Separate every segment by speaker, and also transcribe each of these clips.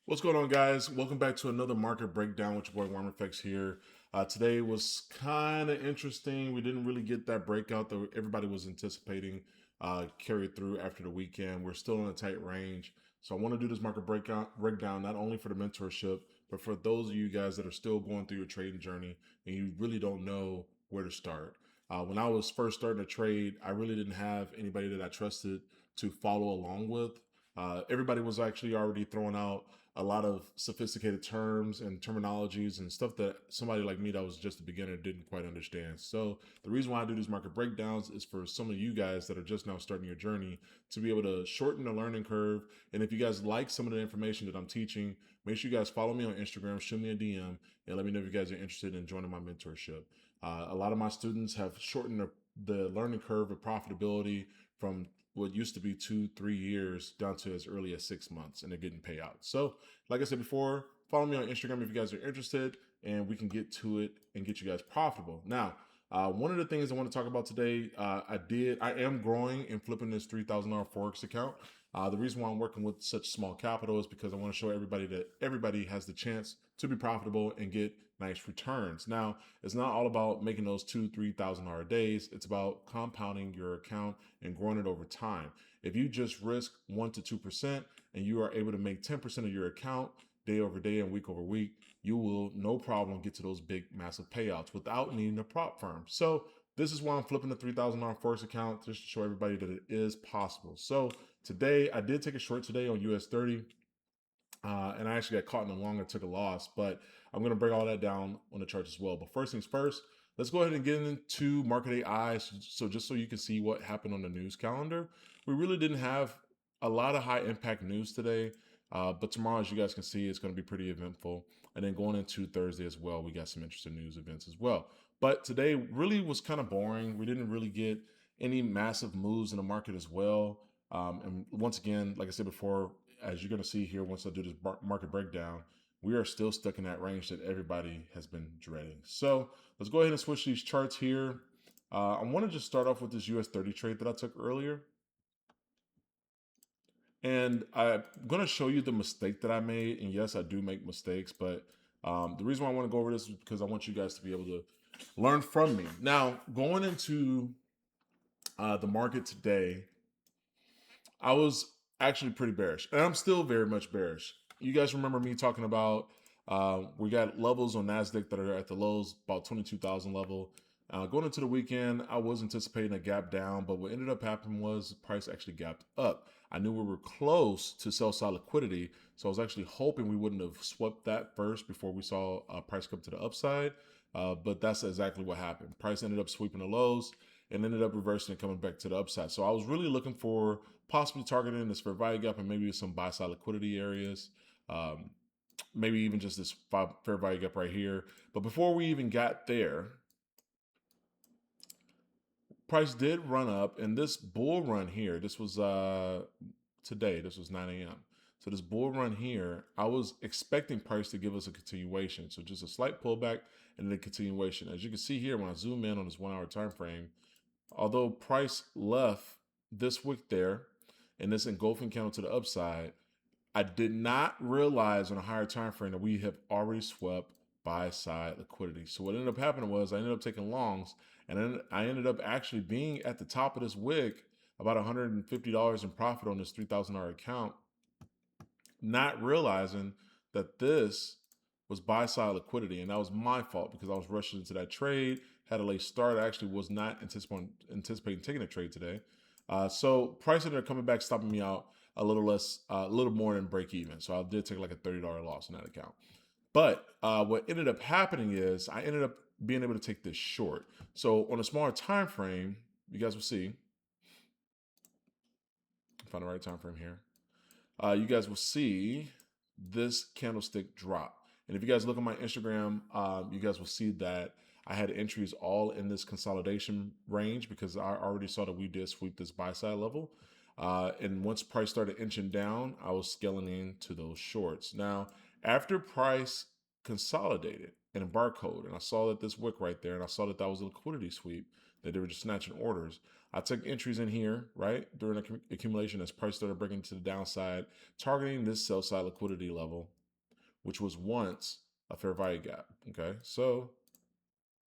Speaker 1: What's going on, guys? Welcome back to another market breakdown with your boy Warm Effects here. Today was kind of interesting. We didn't really get that breakout that everybody was anticipating carried through after the weekend. We're still in a tight range. So I want to do this market breakdown not only for the mentorship, but for those of you guys that are still going through your trading journey and you really don't know where to start. When I was first starting to trade, I really didn't have anybody that I trusted to follow along with. Everybody was actually already throwing out a lot of sophisticated terms and terminologies and stuff that somebody like me that was just a beginner didn't quite understand. So the reason why I do these market breakdowns is for some of you guys that are just now starting your journey to be able to shorten the learning curve. And if you guys like some of the information that I'm teaching, make sure you guys follow me on Instagram, shoot me a DM, and let me know if you guys are interested in joining my mentorship. A lot of my students have shortened the learning curve of profitability from what used to be 2-3 years down to as early as 6 months, and they're getting payouts. So like I said before, follow me on Instagram if you guys are interested, and we can get to it and get you guys profitable. Now, one of the things I want to talk about today, I am growing and flipping this $3,000 Forex account. The reason why I'm working with such small capital is because I want to show everybody that everybody has the chance to be profitable and get nice returns. Now, it's not all about making those $2,000-3,000 days. It's about compounding your account and growing it over time. If you just risk 1 to 2% and you are able to make 10% of your account day over day and week over week, you will no problem get to those big, massive payouts without needing a prop firm. So this is why I'm flipping the $3,000 Forex account, just to show everybody that it is possible. So today, I did take a short today on US 30. And I actually got caught in the long and took a loss, but I'm going to break all that down on the charts as well. But first things first, let's go ahead and get into Market AI. So just so you can see what happened on the news calendar, we really didn't have a lot of high impact news today. But tomorrow, as you guys can see, it's going to be pretty eventful. And then going into Thursday as well, we got some interesting news events as well. But today really was kind of boring. We didn't really get any massive moves in the market as well. And once again, like I said before, as you're going to see here, once I do this market breakdown, we are still stuck in that range that everybody has been dreading. So let's go ahead and switch these charts here. I want to just start off with this US 30 trade that I took earlier. And I'm going to show you the mistake that I made. And yes, I do make mistakes, but the reason why I want to go over this is because I want you guys to be able to learn from me. Now, going into the market today, I was actually pretty bearish, and I'm still very much bearish. You guys remember me talking about we got levels on NASDAQ that are at the lows, about 22,000 level. Going into the weekend, I was anticipating a gap down, but what ended up happening was the price actually gapped up. I knew we were close to sell side liquidity, so I was actually hoping we wouldn't have swept that first before we saw price come to the upside. But that's exactly what happened. Price ended up sweeping the lows and ended up reversing and coming back to the upside. So I was really looking for possibly targeting this fair value gap and maybe some buy side liquidity areas. Maybe even just this fair value gap right here. But before we even got there, price did run up, and this bull run here, this was today, this was 9 a.m. So this bull run here, I was expecting price to give us a continuation. So just a slight pullback and then a continuation. As you can see here, when I zoom in on this 1 hour time frame, although price left this wick there and this engulfing candle to the upside, I did not realize on a higher time frame that we have already swept buy side liquidity. So what ended up happening was I ended up taking longs, and then I ended up actually being at the top of this wick, about $150 in profit on this $3,000 account, not realizing that this was buy side liquidity, and that was my fault because I was rushing into that trade, had a late start. I actually was not anticipating taking a trade today. So price ended up coming back, stopping me out a little less, a little more than break even. So I did take like a $30 loss in that account. But what ended up happening is I ended up being able to take this short. So on a smaller time frame, you guys will see. Find the right time frame here. You guys will see this candlestick drop. And if you guys look at my Instagram, you guys will see that I had entries all in this consolidation range because I already saw that we did sweep this buy side level. And once price started inching down, I was scaling into those shorts. Now, after price consolidated in a barcode, and I saw that this wick right there, and I saw that that was a liquidity sweep, that they were just snatching orders. I took entries in here, right, during accumulation as price started breaking to the downside, targeting this sell side liquidity level which was once a fair value gap. Okay, so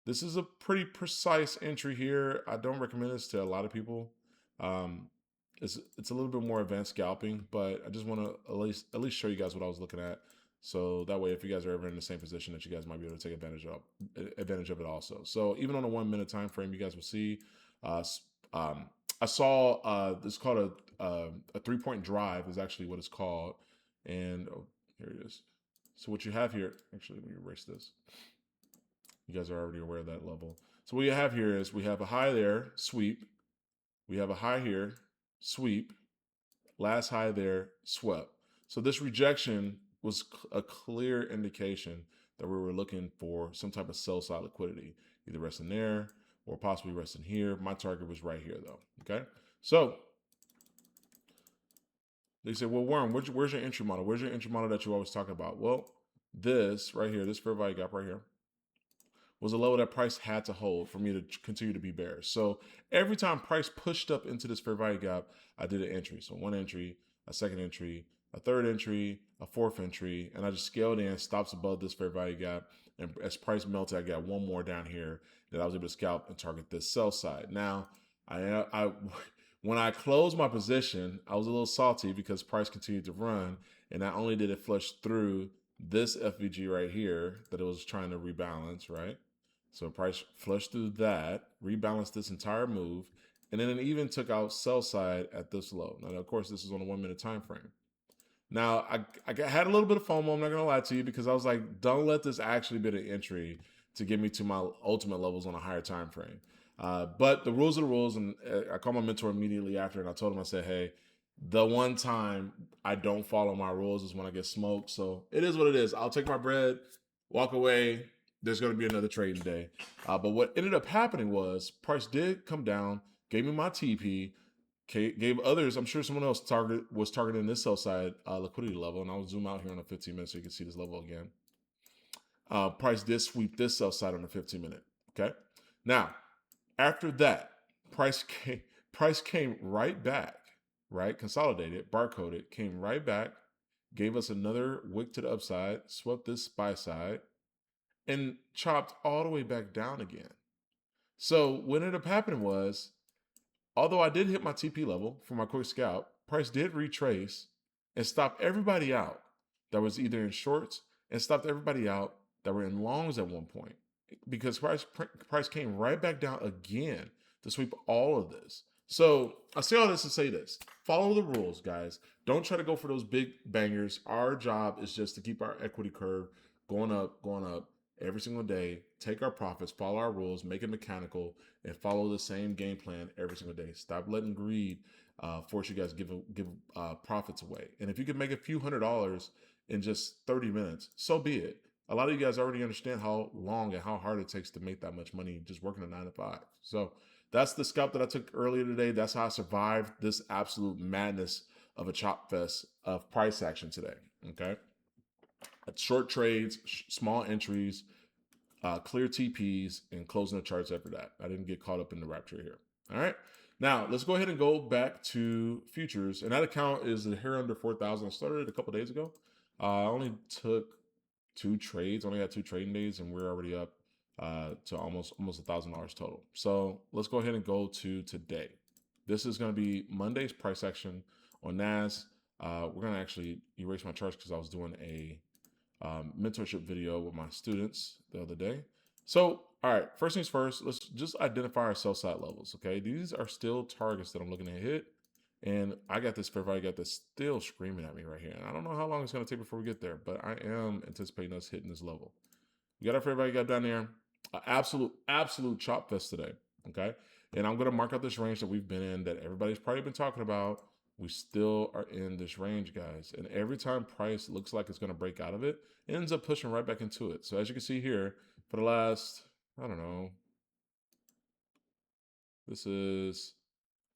Speaker 1: this is a pretty precise entry here. I don't recommend this to a lot of people. Um, it's a little bit more advanced scalping, but I just want to at least show you guys what I was looking at. So that way, if you guys are ever in the same position, that you guys might be able to take advantage of it also. So even on a 1 minute time frame, you guys will see. Uh, I saw this is called a 3-point drive is actually what it's called, and oh, here it is. So what you have here, actually, let me erase this. You guys are already aware of that level. So what you have here is we have a high there, sweep. We have a high here, sweep. Last high there, swept. So this rejection was a clear indication that we were looking for some type of sell side liquidity, either resting there or possibly resting here. My target was right here though, okay? So they say, well, Warren, where's your entry model? Where's your entry model that you always talk about? Well, this right here, this fair value gap right here, was a level that price had to hold for me to continue to be bearish. So every time price pushed up into this fair value gap, I did an entry. So one entry, a second entry, a third entry, a fourth entry, and I just scaled in, stops above this fair value gap. And as price melted, I got one more down here that I was able to scalp and target this sell side. Now, I when I closed my position, I was a little salty because price continued to run, and not only did it flush through this FVG right here that it was trying to rebalance, right? So price flushed through that, rebalanced this entire move, and then it even took out sell side at this low. Now, of course, this is on a 1 minute time frame. Now, I had a little bit of FOMO, I'm not going to lie to you, because I was like, don't let this actually be an entry to get me to my ultimate levels on a higher time frame. But the rules are the rules, and I called my mentor immediately after, and I told him, I said, hey, the one time I don't follow my rules is when I get smoked. So it is what it is. I'll take my bread, walk away. There's going to be another trading day. But what ended up happening was price did come down, gave me my TP, gave others. I'm sure someone else was targeting this sell side liquidity level, and I'll zoom out here on a 15 minute so you can see this level again. Price did sweep this sell side on a 15 minute. Okay. Now, after that, price came right back, right? Consolidated, barcoded, came right back, gave us another wick to the upside, swept this buy side, and chopped all the way back down again. So what ended up happening was, although I did hit my TP level for my quick scalp, price did retrace and stop everybody out that was either in shorts and stopped everybody out that were in longs at one point, because price came right back down again to sweep all of this. So I say all this to say this: follow the rules, guys. Don't try to go for those big bangers. Our job is just to keep our equity curve going up every single day. Take our profits, follow our rules, make it mechanical, and follow the same game plan every single day. Stop letting greed force you guys give profits away. And if you can make a few $100s in just 30 minutes, so be it. A lot of you guys already understand how long and how hard it takes to make that much money just working a 9 to 5. So that's the scalp that I took earlier today. That's how I survived this absolute madness of a chop fest of price action today. Okay. Short trades, small entries, clear TPs, and closing the charts after that. I didn't get caught up in the rapture here. All right. Now let's go ahead and go back to futures, and that account is here under 4,000. I started it a couple days ago. I only took 2 trades, only had 2 trading days, and we're already up to almost $1,000 total. So let's go ahead and go to today. This is going to be Monday's price action on NAS. We're going to actually erase my charts because I was doing a mentorship video with my students the other day. So, all right, first things first, let's just identify our sell side levels. Okay, these are still targets that I'm looking to hit, and I got this fair value gap that's still screaming at me right here. And I don't know how long it's going to take before we get there, but I am anticipating us hitting this level. We got our fair value gap down there. Absolute chop fest today. Okay, and I'm going to mark out this range that we've been in, that everybody's probably been talking about. We still are in this range, guys. And every time price looks like it's going to break out of it, it ends up pushing right back into it. So as you can see here, for the last, I don't know, this is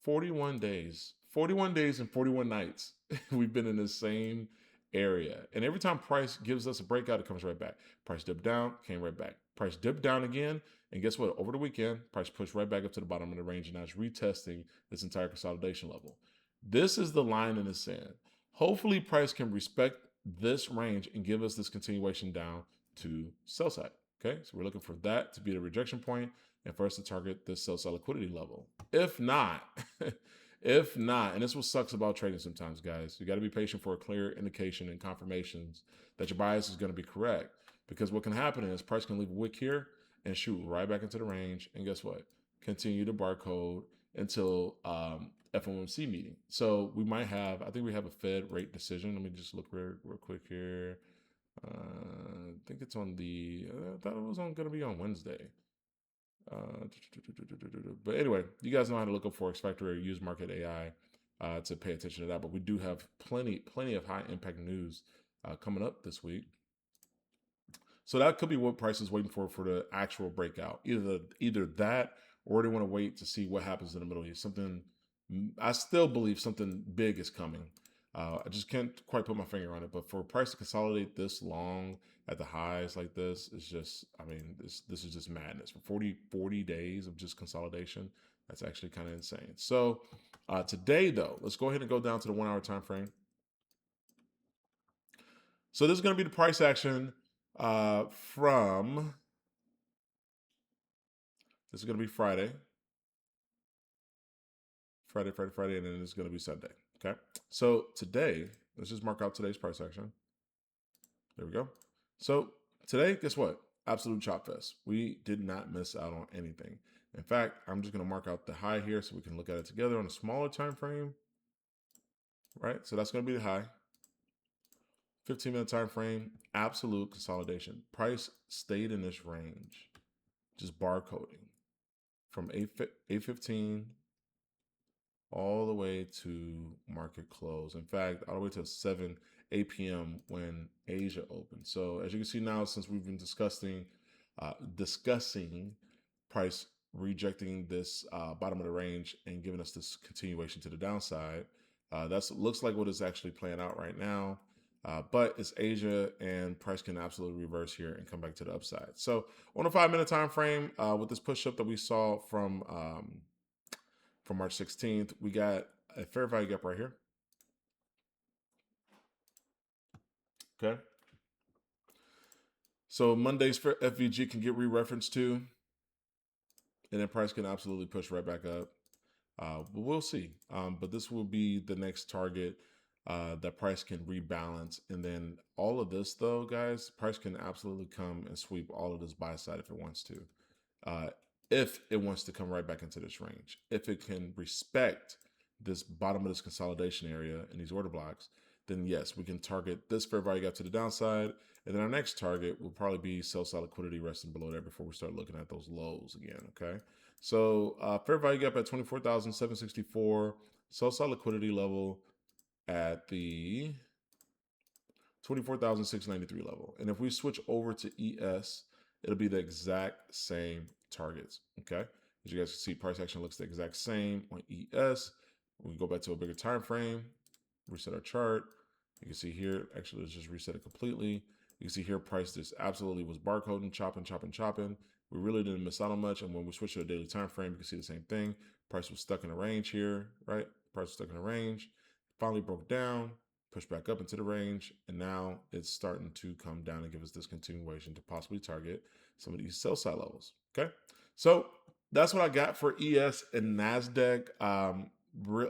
Speaker 1: 41 days. 41 days and 41 nights. We've been in the same area. And every time price gives us a breakout, it comes right back. Price dipped down, came right back. Price dipped down again. And guess what? Over the weekend, price pushed right back up to the bottom of the range, and now it's retesting this entire consolidation level. This is the line in the sand. Hopefully price can respect this range and give us this continuation down to sell side. Okay, so we're looking for that to be the rejection point and for us to target this sell side liquidity level. If not, if not, and this is what sucks about trading sometimes, guys, you got to be patient for a clear indication and confirmations that your bias is going to be correct. Because what can happen is price can leave a wick here and shoot right back into the range. And guess what? Continue to barcode until FOMC meeting. So we might have, I think we have a Fed rate decision. Let me just look real quick here. I think it's on the, I thought it was going to be on Wednesday. But anyway, you guys know how to look up Forex Factory or use MRKT AI to pay attention to that. But we do have plenty of high impact news coming up this week. So that could be what price is waiting for the actual breakout. Either that, or they want to wait to see what happens in the Middle East. Something, I still believe something big is coming. I just can't quite put my finger on it. But for price to consolidate this long at the highs like this, it's just, I mean, this is just madness. For 40 days of just consolidation, that's actually kind of insane. So today, though, let's go ahead and go down to the 1 hour time frame. So this is going to be the price action from, this is going to be Friday, and then it's going to be Sunday. Okay. So today, let's just mark out today's price action. There we go. So today, guess what? Absolute chop fest. We did not miss out on anything. In fact, I'm just going to mark out the high here so we can look at it together on a smaller time frame. Right. So that's going to be the high. 15-minute time frame, absolute consolidation. Price stayed in this range, just barcoding from 8:15 all the way to market close. In fact, all the way to 8 p.m. when Asia opened. So as you can see now, since we've been discussing price rejecting this bottom of the range and giving us this continuation to the downside, that looks like what is actually playing out right now. But it's Asia, and price can absolutely reverse here and come back to the upside. So on a 5-minute time frame, with this push up that we saw from March 16th, we got a fair value gap right here. Okay. So Monday's FVG can get re-referenced to, and then price can absolutely push right back up. But we'll see. But this will be the next target that price can rebalance. And then all of this, though, guys, price can absolutely come and sweep all of this buy side if it wants to. If it wants to come right back into this range. If it can respect this bottom of this consolidation area in these order blocks, then yes, we can target this fair value gap to the downside. And then our next target will probably be sell side liquidity resting below there before we start looking at those lows again, okay? So fair value gap at 24,764, sell side liquidity level at the 24,693 level. And if we switch over to ES, it'll be the exact same targets, okay? As you guys can see, price action looks the exact same on ES. When we go back to a bigger time frame, reset our chart, you can see here, actually, let's just reset it completely. You can see here, price just absolutely was barcoding, chopping. We really didn't miss out on much. And when we switch to a daily time frame, you can see the same thing. Price was stuck in a range here, right? Price was stuck in a range, finally broke down, pushed back up into the range, and now it's starting to come down and give us this continuation to possibly target some of these sell side levels. Okay, so that's what I got for ES and NASDAQ.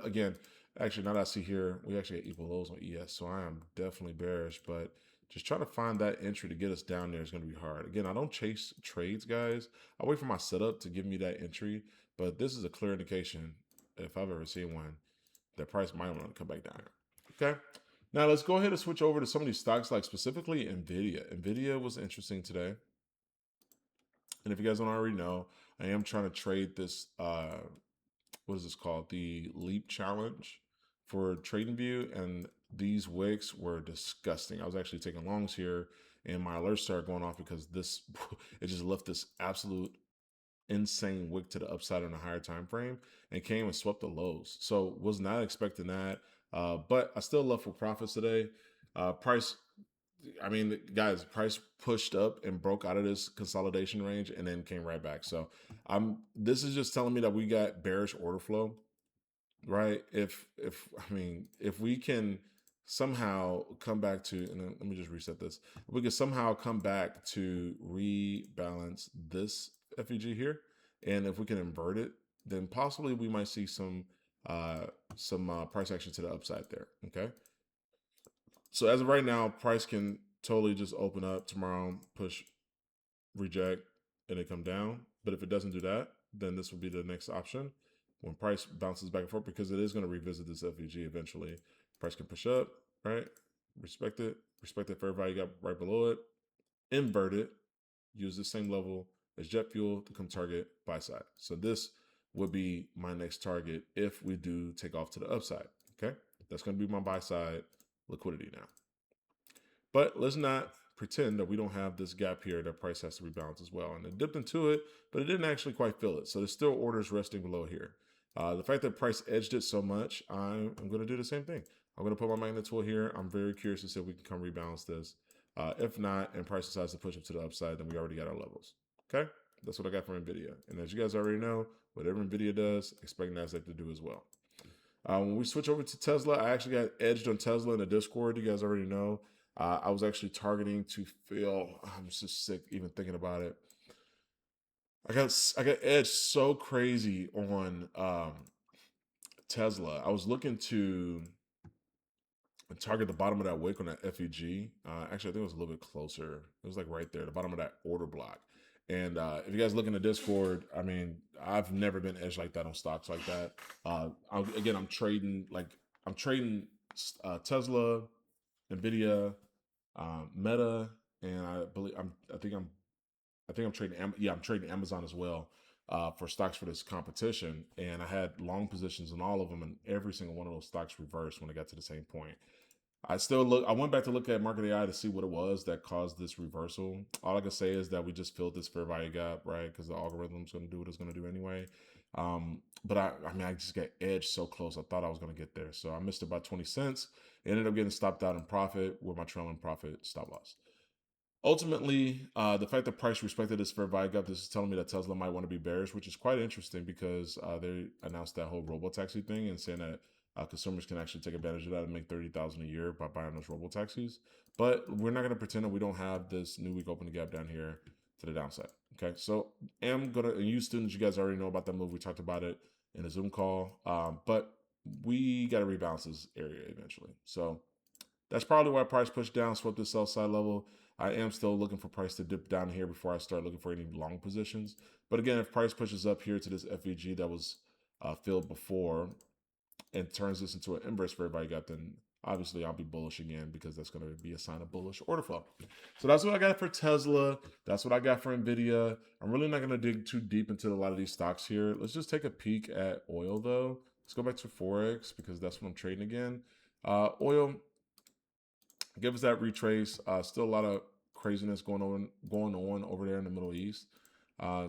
Speaker 1: Again, actually, now that I see here, we actually get equal lows on ES, so I am definitely bearish, but just trying to find that entry to get us down there is going to be hard. Again, I don't chase trades, guys. I wait for my setup to give me that entry, but this is a clear indication, if I've ever seen one, that price might want to come back down here. Okay. Now let's go ahead and switch over to some of these stocks, like specifically NVIDIA. NVIDIA was interesting today. And if you guys don't already know, I am trying to trade this, what is this called? The Leap Challenge for TradingView. And these wicks were disgusting. I was actually taking longs here, and my alerts started going off because this, it just left this absolute insane wick to the upside on a higher time frame and came and swept the lows. So was not expecting that. But I still left for profits today. Price, I mean, guys, price pushed up and broke out of this consolidation range and then came right back. So this is just telling me that we got bearish order flow, right? If we can somehow come back to, and then let me just reset this. If we could somehow come back to rebalance this FEG here, and if we can invert it, then possibly we might see uh, some price action to the upside there. Okay. So as of right now, price can totally just open up tomorrow, push, reject, and it come down. But if it doesn't do that, then this will be the next option. When price bounces back and forth, because it is going to revisit this FEG eventually, price can push up, right? Respect the fair value gap right below it, invert it, use the same level as jet fuel to come target buy side. So this would be my next target if we do take off to the upside. Okay, that's going to be my buy side liquidity now. But let's not pretend that we don't have this gap here that price has to rebalance as well. And it dipped into it, but it didn't actually quite fill it. So there's still orders resting below here. The fact that price edged it so much, I'm going to do the same thing. I'm going to put my magnet tool here. I'm very curious to see if we can come rebalance this. If not, and price decides to push up to the upside, then we already got our levels. Okay, that's what I got from NVIDIA. And as you guys already know, whatever NVIDIA does, expect NASDAQ to do as well. When we switch over to Tesla, I actually got edged on Tesla in the Discord. You guys already know. I was actually targeting to fill. I'm just sick even thinking about it. I got edged so crazy on Tesla. I was looking to target the bottom of that wick on that FEG. Actually, I think it was a little bit closer. It was like right there, the bottom of that order block. And if you guys look in the Discord, I mean, I've never been edged like that on stocks like that. I'm trading Tesla, Nvidia, Meta, and I think I'm trading. I'm trading Amazon as well for stocks for this competition, and I had long positions in all of them, and every single one of those stocks reversed when I got to the same point. I went back to look at MRKT AI to see what it was that caused this reversal. All I can say is that we just filled this fair value gap, right? Because the algorithm's going to do what it's going to do anyway. But I just got edged so close. I thought I was going to get there. So I missed it by 20 cents. Ended up getting stopped out in profit with my trailing profit stop loss. Ultimately, the fact that price respected this fair value gap, this is telling me that Tesla might want to be bearish, which is quite interesting because they announced that whole robo-taxi thing and saying that consumers can actually take advantage of that and make $30,000 a year by buying those robo-taxis. But we're not going to pretend that we don't have this new week opening gap down here to the downside. Okay, so I'm gonna, and you students, you guys already know about that move. We talked about it in a Zoom call, but we got to rebalance this area eventually. So that's probably why price pushed down, swept the sell side level. I am still looking for price to dip down here before I start looking for any long positions. But again, if price pushes up here to this FEG that was filled before and turns this into an inverse fair value gap, then obviously I'll be bullish again because that's going to be a sign of bullish order flow. So that's what I got for Tesla. That's what I got for NVIDIA. I'm really not going to dig too deep into a lot of these stocks here. Let's just take a peek at oil though. Let's go back to Forex because that's what I'm trading again. Oil, give us that retrace. Still a lot of craziness going on over there in the Middle East.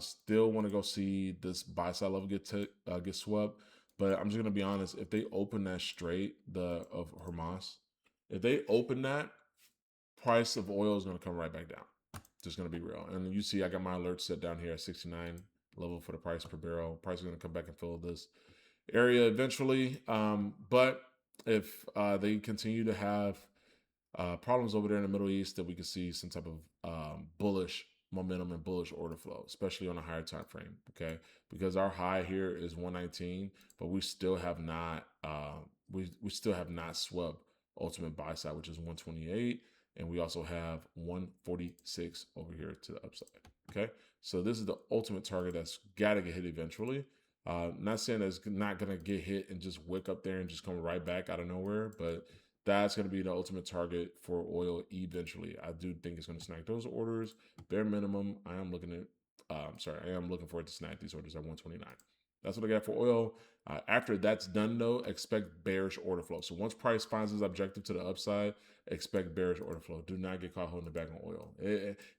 Speaker 1: Still want to go see this buy side level get swept. But I'm just gonna be honest. If they open that straight, of Hamas, if they open that, price of oil is gonna come right back down. Just gonna be real. And you see, I got my alert set down here at 69 level for the price per barrel. Price is gonna come back and fill this area eventually. But if they continue to have problems over there in the Middle East, that we could see some type of bullish momentum and bullish order flow, especially on a higher time frame. Okay, because our high here is 119, but we still have not we still have not swept ultimate buy side, which is 128, and we also have 146 over here to the upside. Okay, so this is the ultimate target that's got to get hit eventually. Not saying that it's not gonna get hit and just wick up there and just come right back out of nowhere, but that's going to be the ultimate target for oil eventually. I do think it's going to snag those orders. Bare minimum, I am looking for it to snag these orders at 129. That's what I got for oil. After that's done, though, expect bearish order flow. So once price finds its objective to the upside, expect bearish order flow. Do not get caught holding the bag on oil.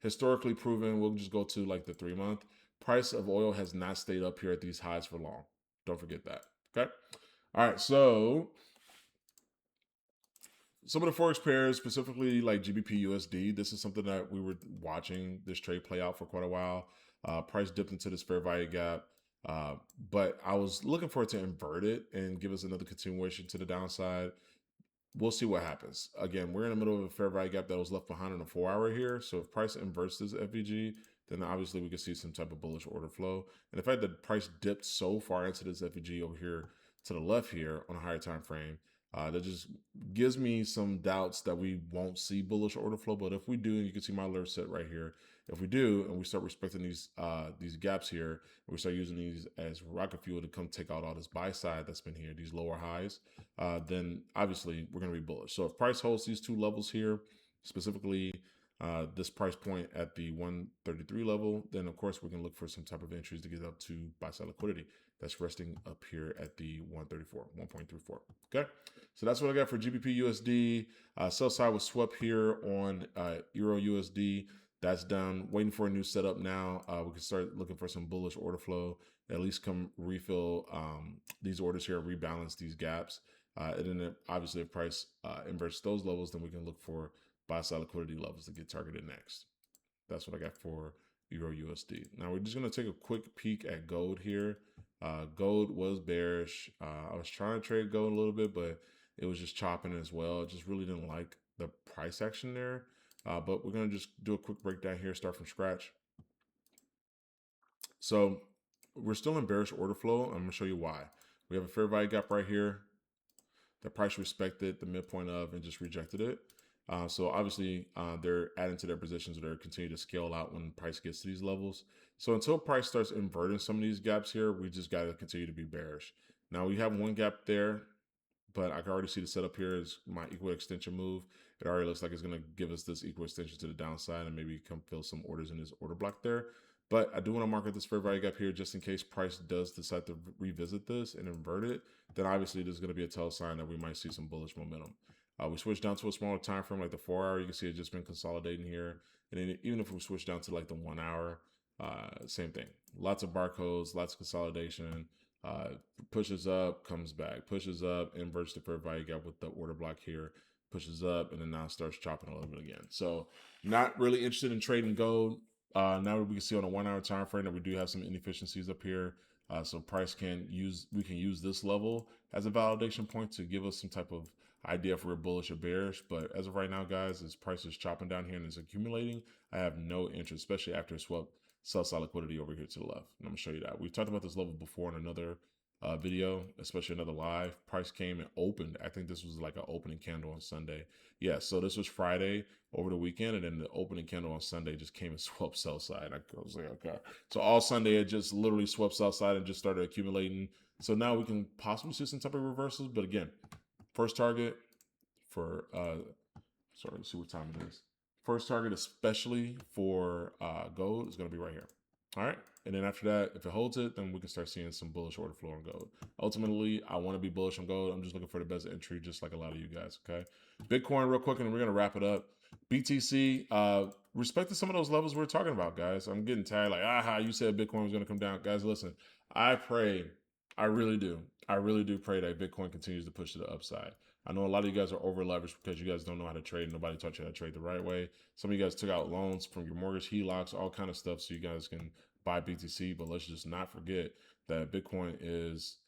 Speaker 1: Historically proven, we'll just go to like the 3-month. Price of oil has not stayed up here at these highs for long. Don't forget that. Okay. All right. So some of the forex pairs, specifically like GBP USD, this is something that we were watching this trade play out for quite a while. Price dipped into this fair value gap, but I was looking for it to invert it and give us another continuation to the downside. we'll see what happens. Again, we're in the middle of a fair value gap that was left behind on a 4 hour here. So if price inverts this FVG, then obviously we can see some type of bullish order flow. And the fact that price dipped so far into this FVG over here to the left here on a higher time frame, that just gives me some doubts that we won't see bullish order flow. But if we do, you can see my alert set right here. If we do, and we start respecting these gaps here, and we start using these as rocket fuel to come take out all this buy side that's been here, these lower highs, then obviously we're going to be bullish. So if price holds these two levels here, specifically this price point at the 133 level, then of course we can look for some type of entries to get up to buy side liquidity that's resting up here at the 134, 1.34. Okay, so that's what I got for GBP USD. Sell side was swept here on Euro USD. That's done. Waiting for a new setup now. We can start looking for some bullish order flow. At least come refill these orders here, rebalance these gaps. And then obviously if price inverts those levels, then we can look for buy side liquidity levels to get targeted next. That's what I got for Euro USD. Now we're just going to take a quick peek at gold here. Gold was bearish. I was trying to trade gold a little bit, but it was just chopping as well. I just really didn't like the price action there. But we're going to just do a quick breakdown here, start from scratch. So we're still in bearish order flow. I'm going to show you why. We have a fair value gap right here. The price respected the midpoint of and just rejected it. So obviously they're adding to their positions, or they're continuing to scale out when price gets to these levels. So until price starts inverting some of these gaps here, we just got to continue to be bearish. Now we have one gap there, but I can already see the setup here is my equal extension move. It already looks like it's going to give us this equal extension to the downside and maybe come fill some orders in this order block there. But I do want to market this fair value gap here just in case price does decide to revisit this and invert it. Then obviously there's going to be a tell sign that we might see some bullish momentum. We switch down to a smaller time frame like the 4 hour. You can see it's just been consolidating here. And then even if we switch down to like the 1 hour, same thing. Lots of barcodes, lots of consolidation. Pushes up, comes back, pushes up, inverts the fair value gap with the order block here, pushes up, and then now starts chopping a little bit again. So not really interested in trading gold. Now we can see on a 1 hour time frame that we do have some inefficiencies up here. So price we can use this level as a validation point to give us some type of idea if we're bullish or bearish. But as of right now, guys, as price is chopping down here and is accumulating, I have no interest, especially after a swap sell side liquidity over here to the left. And I'm gonna show you that. We've talked about this level before in another video, especially another live. Price came and opened. I think this was like an opening candle on Sunday. Yeah, so this was Friday over the weekend, and then the opening candle on Sunday just came and swept sell side. I was like, okay. So all Sunday it just literally swept sell side and just started accumulating. So now we can possibly see some type of reversals. But again, first target for sorry, let's see what time it is. First target, especially for gold, is going to be right here. All right. And then after that, if it holds it, then we can start seeing some bullish order flow on gold. Ultimately, I want to be bullish on gold. I'm just looking for the best entry, just like a lot of you guys. Okay. Bitcoin, real quick, and we're going to wrap it up. BTC, respected some of those levels we're talking about, guys. I'm getting tired. Like, you said Bitcoin was going to come down. Guys, listen, I pray. I really do. I really do pray that Bitcoin continues to push to the upside. I know a lot of you guys are over leveraged because you guys don't know how to trade. Nobody taught you how to trade the right way. Some of you guys took out loans from your mortgage, HELOCs, all kind of stuff so you guys can buy BTC. But let's just not forget that Bitcoin is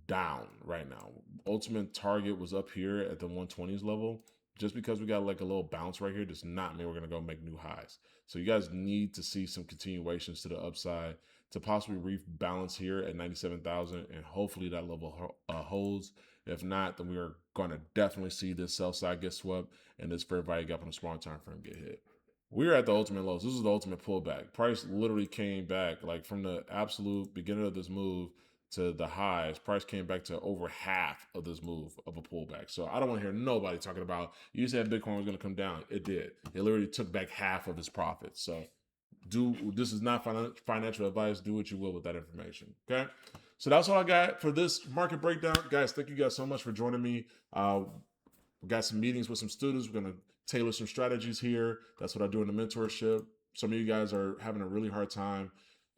Speaker 1: down right now. Ultimate target was up here at the 120s level. Just because we got like a little bounce right here does not mean we're going to go make new highs. So you guys need to see some continuations to the upside to possibly rebalance here at 97,000, and hopefully that level holds. If not, then we are going to definitely see this sell side get swept and this fair value gap on a small time frame get hit. We're at the ultimate lows. This is the ultimate pullback. Price literally came back like from the absolute beginning of this move to the highs. Price came back to over half of this move of a pullback. So I don't want to hear nobody talking about, you said Bitcoin was going to come down. It did. It literally took back half of its profits. So this is not financial advice. Do what you will with that information. Okay. So that's all I got for this market breakdown. Guys, thank you guys so much for joining me. We got some meetings with some students. We're going to tailor some strategies here. That's what I do in the mentorship. Some of you guys are having a really hard time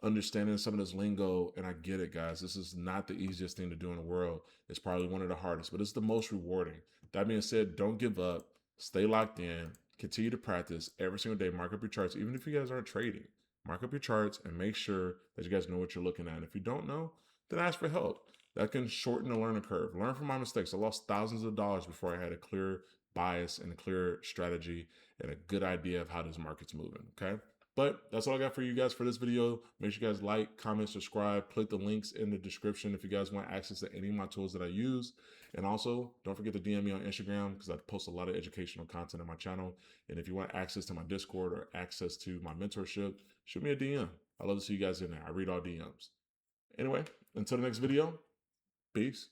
Speaker 1: understanding some of this lingo, and I get it, guys. This is not the easiest thing to do in the world. It's probably one of the hardest, but it's the most rewarding. That being said, don't give up. Stay locked in. Continue to practice every single day. Mark up your charts, even if you guys aren't trading. Mark up your charts and make sure that you guys know what you're looking at. If you don't know, then ask for help. that can shorten the learning curve. Learn from my mistakes. I lost thousands of dollars before I had a clear bias and a clear strategy and a good idea of how this market's moving. Okay. But that's all I got for you guys for this video. Make sure you guys like, comment, subscribe, click the links in the description if you guys want access to any of my tools that I use. And also, don't forget to DM me on Instagram because I post a lot of educational content on my channel. And if you want access to my Discord or access to my mentorship, shoot me a DM. I love to see you guys in there. I read all DMs. Anyway, until the next video, peace.